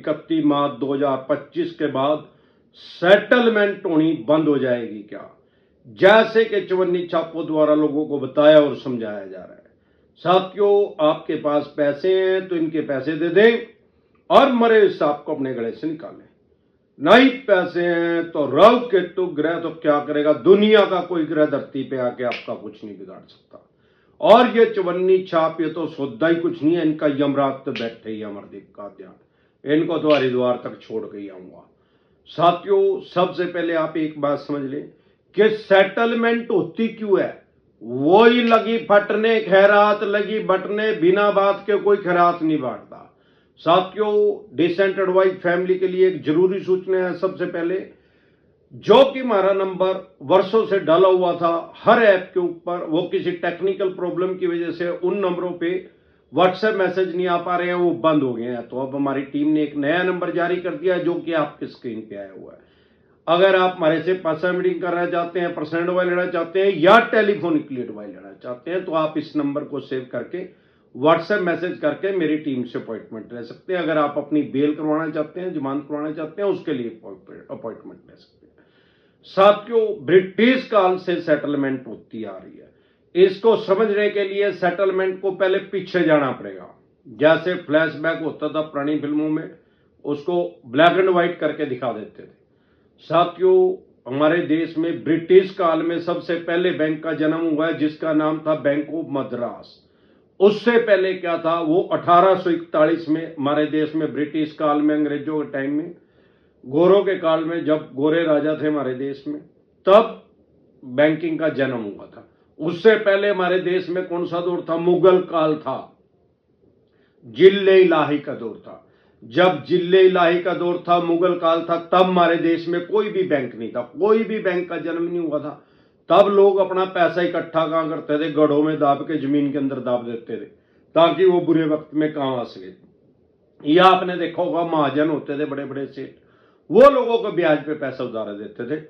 31 मार्च 2025 के बाद सेटलमेंट होनी बंद हो जाएगी क्या, जैसे कि चवन्नी छापों द्वारा लोगों को बताया और समझाया जा रहा है। साथियों, आपके पास पैसे हैं तो इनके पैसे दे दें और मरे हुए सांप को अपने गले से निकालें। नहीं पैसे हैं तो राहु केतु ग्रह तो क्या करेगा, दुनिया का कोई ग्रह धरती पे आके आपका कुछ नहीं बिगाड़ सकता। और ये चवन्नी छाप ये तो सौदा ही कुछ नहीं है, इनका यमराज तो बैठे ही अमरदीप का ध्यान, इनको तो हरिद्वार तक छोड़ के ही आऊंगा। साथियों, सबसे पहले आप एक बात समझ लें कि सेटलमेंट होती क्यों है। वही लगी फटने खैरात लगी बटने, बिना बात के कोई खैरात नहीं बांटता। साथियों, डिसेंट एडवाइस फैमिली के लिए एक जरूरी सूचना है। सबसे पहले, जो कि हमारा नंबर वर्षों से डाला हुआ था हर ऐप के ऊपर, वो किसी टेक्निकल प्रॉब्लम की वजह से उन नंबरों पे व्हाट्सएप मैसेज नहीं आ पा रहे हैं, वो बंद हो गए हैं। तो अब हमारी टीम ने एक नया नंबर जारी कर दिया है, जो कि आपकी स्क्रीन पे आया हुआ है। अगर आप हमारे से पर्सनल मीटिंग करना चाहते हैं, पर्सनल एडवाइस लेना चाहते हैं या टेलीफोनिकली एडवाइस लेना चाहते हैं, तो आप इस नंबर को सेव करके व्हाट्सएप मैसेज करके मेरी टीम से अपॉइंटमेंट ले सकते हैं। अगर आप अपनी बेल करवाना चाहते हैं, जमानत करवाना चाहते हैं, उसके लिए अपॉइंटमेंट ले सकते हैं। साथियों, ब्रिटिश काल से सेटलमेंट होती आ रही है। इसको समझने के लिए सेटलमेंट को पहले पीछे जाना पड़ेगा। जैसे फ्लैशबैक होता था पुरानी फिल्मों में, उसको ब्लैक एंड व्हाइट करके दिखा देते थे। साथियों, हमारे देश में ब्रिटिश काल में सबसे पहले बैंक का जन्म हुआ है, जिसका नाम था बैंक ऑफ मद्रास। उससे पहले क्या था, वो 1841 में हमारे देश में, ब्रिटिश काल में, अंग्रेजों के टाइम में, गोरों के काल में, जब गोरे राजा थे हमारे देश में, तब बैंकिंग का जन्म हुआ था। उससे पहले हमारे देश में कौन सा दौर था, मुगल काल था, जिल्ले इलाही का दौर था। जब जिल्ले इलाही का दौर था, मुगल काल था, तब हमारे देश में कोई भी बैंक नहीं था, कोई भी बैंक का जन्म नहीं हुआ था। तब लोग अपना पैसा इकट्ठा कहां करते थे, गढ़ों में दाब के, जमीन के अंदर दाब देते थे, ताकि वो बुरे वक्त में काम आ सके। या आपने देखा होगा, महाजन होते थे बड़े बड़े सेठ, वो लोगों को ब्याज पे पैसा उधार देते थे।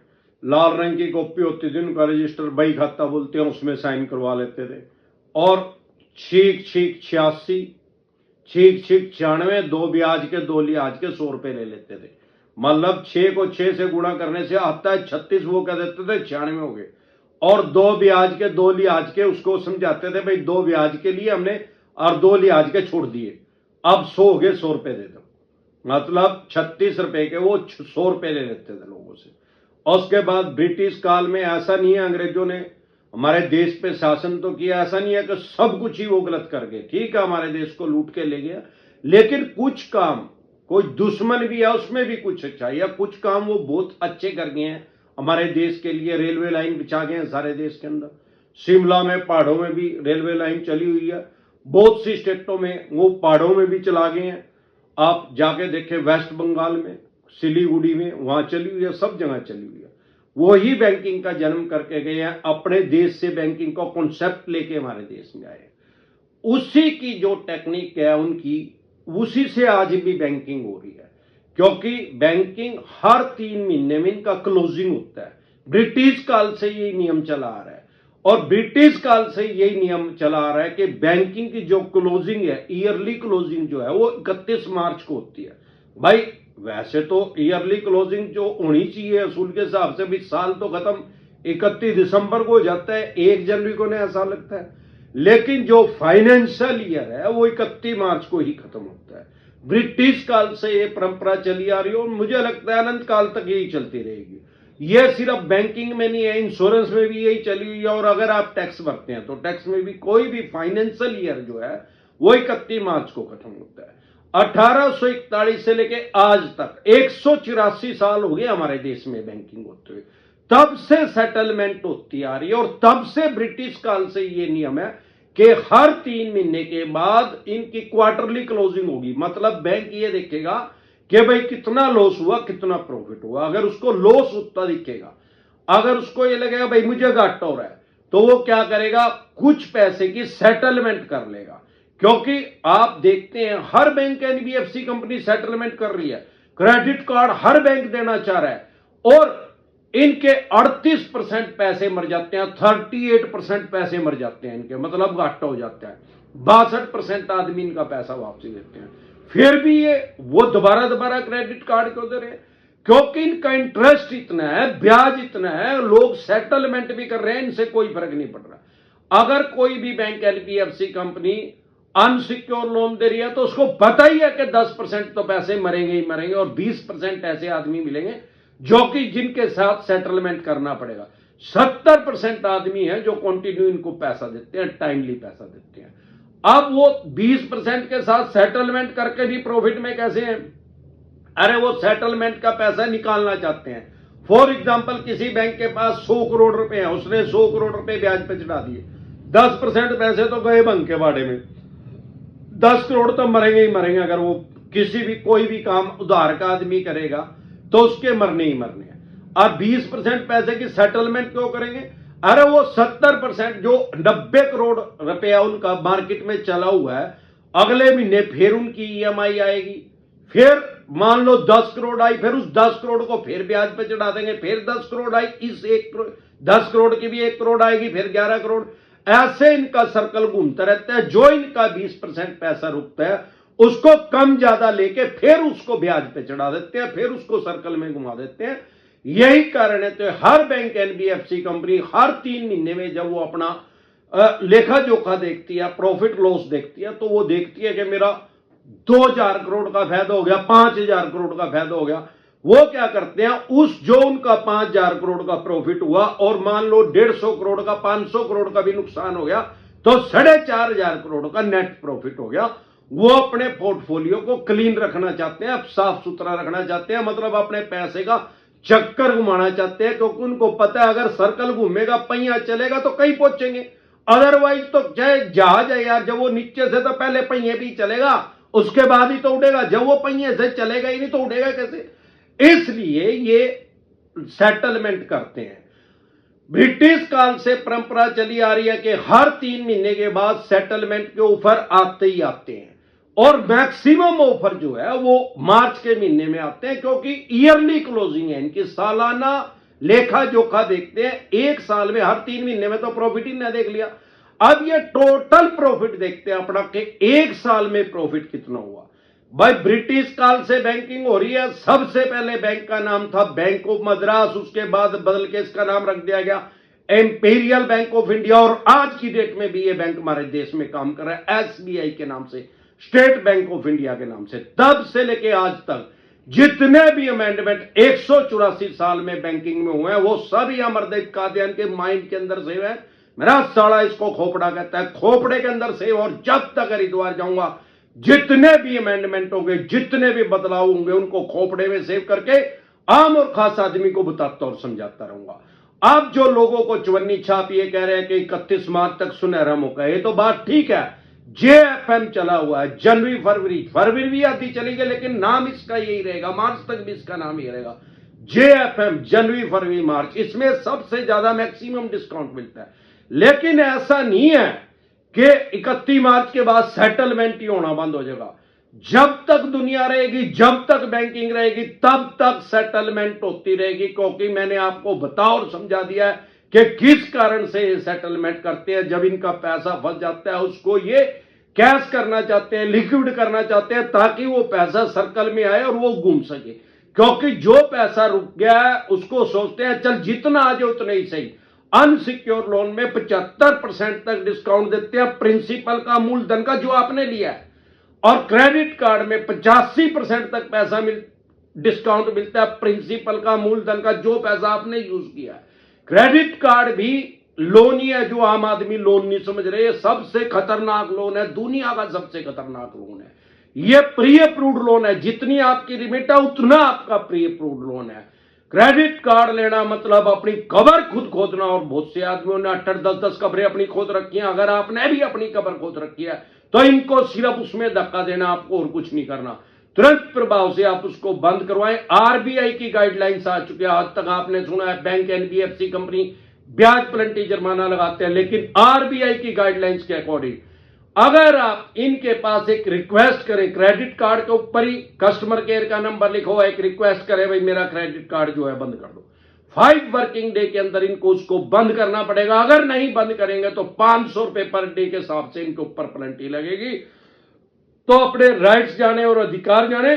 लाल रंग की कॉपी होती थी, उनका रजिस्टर, बही खाता बोलते हैं, उसमें साइन करवा लेते थे। और छीक 96, दो ब्याज के, दो लिहाज के 100 रुपए ले लेते थे। मतलब 6 को 6 से गुणा करने से आता है 36, वो कह देते थे 96 हो गए। और 2 ब्याज के, 2 लिहाज के, उसको समझाते थे भाई 2 ब्याज के लिए हमने और 2 लिहाज के छोड़ दिए, अब 100 हो गए, 100 रुपए दे दो। मतलब 36 रुपए के वो 100 रुपए ले लेते थे लोगों से। और उसके बाद ब्रिटिश काल में ऐसा नहीं है, अंग्रेजों ने हमारे देश पे शासन तो किया, ऐसा नहीं है कि सब कुछ ही वो गलत कर गए। ठीक है, हमारे देश को लूट के ले गया, लेकिन कुछ काम, कोई दुश्मन भी है उसमें भी कुछ अच्छा है, या कुछ काम वो बहुत अच्छे कर गए हैं हमारे देश के लिए। रेलवे लाइन बिछा गए हैं सारे देश के अंदर, शिमला में पहाड़ों में भी रेलवे लाइन चली हुई है, बहुत सी स्टेटों में वो पहाड़ों में भी चला गए हैं। आप जाके देखें, वेस्ट बंगाल में, सिलीगुड़ी में, वहां चली हुई है, सब जगह चली हुई है। वही बैंकिंग का जन्म करके गए हैं, अपने देश से बैंकिंग का कॉन्सेप्ट लेके हमारे देश में आए। उसी की जो टेक्निक है उनकी, उसी से आज भी बैंकिंग हो रही है। क्योंकि बैंकिंग हर 3 महीने में इनका क्लोजिंग होता है। ब्रिटिश काल से यही नियम चला आ रहा है, और ब्रिटिश काल से यही नियम चला आ रहा है कि बैंकिंग की जो क्लोजिंग है, ईयरली क्लोजिंग जो है, वो 31 मार्च को होती है। भाई वैसे तो ईयरली क्लोजिंग जो होनी चाहिए असूल के हिसाब से भी, साल तो खत्म 31 दिसंबर को हो जाता है, 1 जनवरी को नहीं, ऐसा लगता है। लेकिन जो फाइनेंशियल ईयर है वो 31 मार्च को ही खत्म होता है। ब्रिटिश काल से ये परंपरा चली आ रही है, और मुझे लगता है अनंत काल तक यही चलती रहेगी। ये सिर्फ बैंकिंग में नहीं है, इंश्योरेंस में भी यही चली हुई है। और अगर आप टैक्स भरते हैं तो टैक्स में भी कोई भी फाइनेंशियल ईयर जो है वो 31 मार्च को खत्म होता है। 1841 से लेके आज तक 184 साल हो गए हमारे देश में बैंकिंग होते हुए। तब से सेटलमेंट होती आ रही है, और तब से ब्रिटिश काल से ये नियम है कि हर 3 महीने के बाद इनकी क्वार्टरली क्लोजिंग होगी। मतलब बैंक ये देखेगा कि भाई कितना लॉस हुआ, कितना प्रॉफिट हुआ। अगर उसको लॉस होता दिखेगा, अगर उसको ये लगेगा भाई मुझे घाटा हो रहा है, तो वो क्या करेगा, कुछ पैसे की सेटलमेंट कर लेगा। क्योंकि आप देखते हैं हर बैंक, एनबीएफसी कंपनी सेटलमेंट कर रही है, क्रेडिट कार्ड हर बैंक देना चाह रहा है, और इनके 38% पैसे मर जाते हैं, 38% पैसे मर जाते हैं इनके, मतलब घाटा हो जाता है। 62% आदमी इनका पैसा वापसी देते हैं। फिर भी ये वो दोबारा दोबारा क्रेडिट कार्ड क्यों दे रहे हैं? क्योंकि इनका इंटरेस्ट इतना है, ब्याज इतना है, लोग सेटलमेंट भी कर रहे हैं, इनसे कोई फर्क नहीं पड़ रहा। अगर कोई भी bank NBFC company unsecure loan दे रही है तो उसको पता ही है कि 10% तो पैसे मरेंगे ही मरेंगे और 20% ऐसे आदमी मिलेंगे जो कि जिनके साथ सेटलमेंट करना पड़ेगा। 70% आदमी है जो कंटिन्यू इनको पैसा देते हैं, टाइमली पैसा देते हैं। अब वो 20% के साथ सेटलमेंट करके भी प्रॉफिट में कैसे हैं? अरे वो सेटलमेंट का पैसा निकालना चाहते हैं। फॉर एग्जाम्पल किसी बैंक के पास 100 करोड़ रुपए हैं, उसने 100 करोड़ रुपए ब्याज पे चढ़ा दिए, 10% पैसे तो गए बैंक के बाड़े में, 10 करोड़ तो मरेंगे ही मरेंगे। अगर वो किसी भी कोई भी काम उधार का आदमी करेगा तो उसके मरने ही मरने हैं। और 20% पैसे की सेटलमेंट क्यों करेंगे? अरे वो 70% जो 90 करोड़ रुपया उनका मार्केट में चला हुआ है, अगले महीने फिर उनकी ईएमआई आएगी, फिर मान लो 10 करोड़ आई, फिर उस 10 करोड़ को फिर ब्याज पे चढ़ा देंगे, फिर 10 करोड़ आई, इस 10 करोड़ की भी 1 करोड़ आएगी, फिर 11 करोड़। ऐसे इनका सर्कल घूमता रहता है। जो इनका 20% पैसा रुकता है उसको कम ज्यादा लेके फिर उसको ब्याज पे चढ़ा देते हैं, फिर उसको सर्कल में घुमा देते हैं। यही कारण है तो हर बैंक एनबीएफसी कंपनी हर 3 महीने में जब वो अपना लेखा जोखा देखती है, प्रॉफिट लॉस देखती है, तो वो देखती है कि मेरा 2000 करोड़ का फायदा हो गया, 5000 करोड़ का फायदा हो गया। वो क्या करते हैं, उस जो उनका 5000 करोड़ का प्रॉफिट हुआ और मान लो 150 करोड़ का 500 करोड़ का भी नुकसान हो गया तो 4500 करोड़ का नेट प्रॉफिट हो गया। वो अपने पोर्टफोलियो को क्लीन रखना चाहते हैं, साफ सुथरा रखना चाहते हैं, मतलब अपने पैसे का चक्कर घुमाना चाहते हैं, क्योंकि उनको पता है अगर सर्कल घूमेगा, पहिया चलेगा तो कहीं पहुंचेंगे। अदरवाइज तो चाहे जहाज है यार, जब वो नीचे से तो पहले पहिए भी चलेगा, उसके बाद ही तो उड़ेगा। जब वो पहिए से चलेगा ही नहीं तो उड़ेगा कैसे? इसलिए ये सेटलमेंट करते हैं। ब्रिटिश काल से परंपरा चली आ रही है कि हर 3 महीने के बाद सेटलमेंट के ऑफर आते ही आते हैं, और मैक्सिमम ऑफर जो है वो मार्च के महीने में आते हैं, क्योंकि ईयरली क्लोजिंग है इनकी, सालाना लेखा जोखा देखते हैं। एक साल में हर 3 महीने में तो प्रॉफिट ही ना देख लिया, अब ये टोटल प्रॉफिट देखते हैं अपना कि एक साल में प्रॉफिट कितना हुआ। भाई ब्रिटिश काल से बैंकिंग हो रही है। सबसे पहले बैंक का नाम था बैंक ऑफ मद्रास, उसके बाद बदल के इसका नाम रख दिया गया इंपीरियल बैंक ऑफ इंडिया, और आज की डेट में भी ये बैंक हमारे देश में काम कर रहा है एसबीआई के नाम से, स्टेट बैंक ऑफ इंडिया के नाम से। तब से लेके आज तक जितने भी अमेंडमेंट 184 साल में बैंकिंग में हुए हैं वो सब अमरदीप कादियान के माइंड के अंदर से है। मेरा साला इसको खोपड़ा कहता है, खोपड़े के अंदर से। और जब तक हरिद्वार जाऊंगा जितने भी अमेंडमेंट होंगे, जितने भी बदलाव होंगे, उनको खोपड़े में सेव करके आम और खास आदमी को बताता और समझाता रहूंगा। अब जो लोगों को चवन्नी छाप ये कह रहे हैं कि 31 मार्च तक सुनहरा मौका है, ये तो बात ठीक है। जेएफएम चला हुआ है, जनवरी फरवरी भी आती चलेगी, लेकिन नाम इसका यही रहेगा, मार्च तक भी इसका नाम ही रहेगा जेएफएम, जनवरी फरवरी मार्च। इसमें सबसे ज्यादा मैक्सिमम डिस्काउंट मिलता है। लेकिन ऐसा नहीं है कि 31 मार्च के बाद सेटलमेंट ही होना बंद हो जाएगा। जब तक दुनिया रहेगी, जब तक बैंकिंग रहेगी, तब तक सेटलमेंट होती रहेगी, क्योंकि मैंने आपको बता और समझा दिया है कि किस कारण से ये सेटलमेंट करते हैं। जब इनका पैसा फंस जाता है उसको ये कैश करना चाहते हैं, लिक्विड करना चाहते हैं, ताकि वो पैसा सर्कल में आए और वो घूम सके। क्योंकि जो पैसा रुक गया है उसको सोचते हैं चल जितना आ जाए उतना ही सही। अनसिक्योर लोन में 75% तक डिस्काउंट देते हैं प्रिंसिपल का, मूलधन का जो आपने लिया है, और क्रेडिट कार्ड में 85% तक पैसा डिस्काउंट मिलता है प्रिंसिपल का, मूलधन का, जो पैसा आपने यूज किया है। क्रेडिट कार्ड भी लोन ही है, जो आम आदमी लोन नहीं समझ रहे। ये सबसे खतरनाक लोन है, दुनिया का सबसे खतरनाक लोन है। ये प्री अप्रूव्ड लोन है, जितनी आपकी लिमिट है उतना आपका प्री अप्रूव्ड लोन है। क्रेडिट कार्ड लेना मतलब अपनी कबर खुद खोदना, और बहुत से आदमियों ने 8-8, 10-10 कबरें अपनी खोद रखी हैं। अगर आपने भी अपनी कबर खोद रखी है तो इनको सिर्फ उसमें धक्का देना, आपको और कुछ नहीं करना। तुरंत प्रभाव से आप उसको बंद करवाएं। आरबीआई की गाइडलाइंस आ चुकी है। आज तक आपने सुना है बैंक एनबीएफसी कंपनी ब्याज प्लेंटी जुर्माना लगाते हैं, लेकिन आरबीआई की गाइडलाइंस के अकॉर्डिंग अगर आप इनके पास एक रिक्वेस्ट करें, क्रेडिट कार्ड के ऊपर ही कस्टमर केयर का नंबर लिखो, एक रिक्वेस्ट करें भाई मेरा क्रेडिट कार्ड जो है बंद कर दो, 5 वर्किंग डे के अंदर इनको उसको बंद करना पड़ेगा। अगर नहीं बंद करेंगे तो 500 रुपए पर डे के हिसाब से इनके ऊपर पेनल्टी लगेगी। तो अपने राइट्स जाने और अधिकार जाने,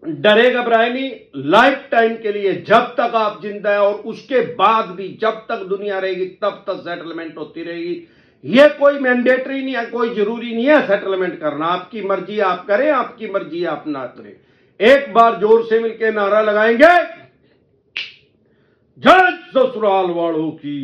डरे घबराए नहीं। लाइफ टाइम के लिए जब तक आप जिंदा है और उसके बाद भी जब तक दुनिया रहेगी तब तक सेटलमेंट होती रहेगी। ये कोई मैंडेटरी नहीं है, कोई जरूरी नहीं है सेटलमेंट करना। आपकी मर्जी आप करें, आपकी मर्जी आप ना करें। एक बार जोर से मिलकर नारा लगाएंगे, जय ससुराल वालों की।